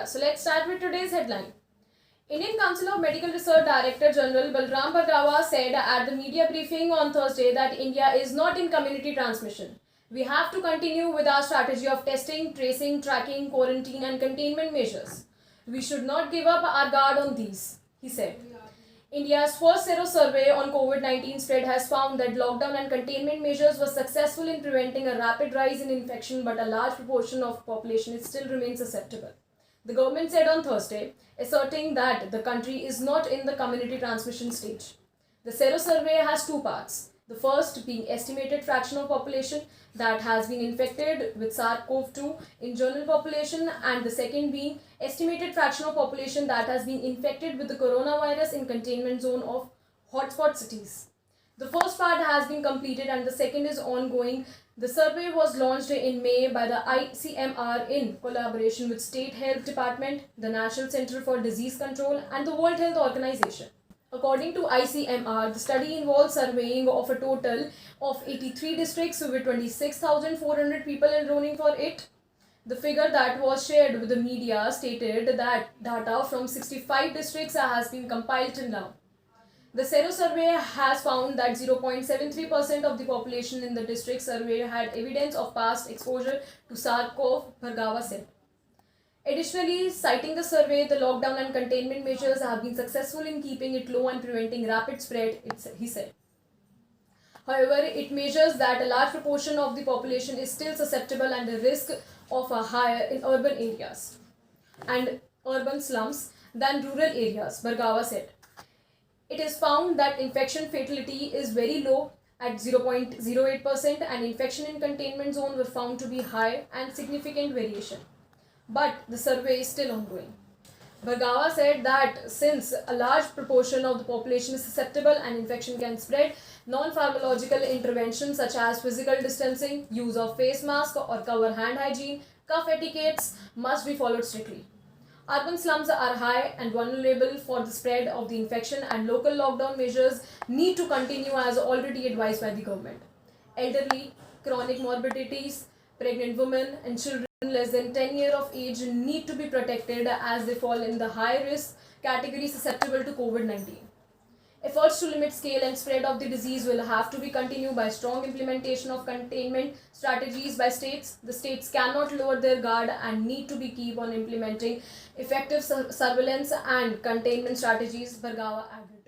India. So let's start with today's headline. Indian Council of Medical Research Director General Balram Bhargava said at the media briefing on Thursday that India is not in community transmission. We have to continue with our strategy of testing, tracing, tracking, quarantine and containment measures. We should not give up our guard on these, he said. India's first Sero survey on COVID-19 spread has found that lockdown and containment measures were successful in preventing a rapid rise in infection, but a large proportion of population still remains susceptible. The government said on Thursday, asserting that the country is not in the community transmission stage. The Sero survey has two parts. The first being estimated fraction of population that has been infected with SARS-CoV-2 in general population, and the second being estimated fraction of population that has been infected with the coronavirus in containment zone of hotspot cities. The first part has been completed and the second is ongoing. The survey was launched in May by the ICMR in collaboration with State Health Department, the National Center for Disease Control and the World Health Organization. According to ICMR, the study involves surveying of a total of 83 districts with 26,400 people enrolling for it. The figure that was shared with the media stated that data from 65 districts has been compiled till now. The Sero survey has found that 0.73% of the population in the district survey had evidence of past exposure to SARS-CoV, Bhargava said. Additionally, citing the survey, the lockdown and containment measures have been successful in keeping it low and preventing rapid spread, he said. However, it measures that a large proportion of the population is still susceptible and the risk of a higher in urban areas and urban slums than rural areas, Bhargava said. It is found that infection fatality is very low at 0.08% and infection in containment zone were found to be high and significant variation. But the survey is still ongoing. Bhargava said that since a large proportion of the population is susceptible and infection can spread, non-pharmacological interventions such as physical distancing, use of face mask or cover hand hygiene, cough etiquettes must be followed strictly. Urban slums are high and vulnerable for the spread of the infection and local lockdown measures need to continue as already advised by the government. Elderly, chronic morbidities, pregnant women and children less than 10 years of age need to be protected as they fall in the high risk category susceptible to COVID-19. Efforts to limit scale and spread of the disease will have to be continued by strong implementation of containment strategies by states. The states cannot lower their guard and need to be keep on implementing effective surveillance and containment strategies, Bhargava added.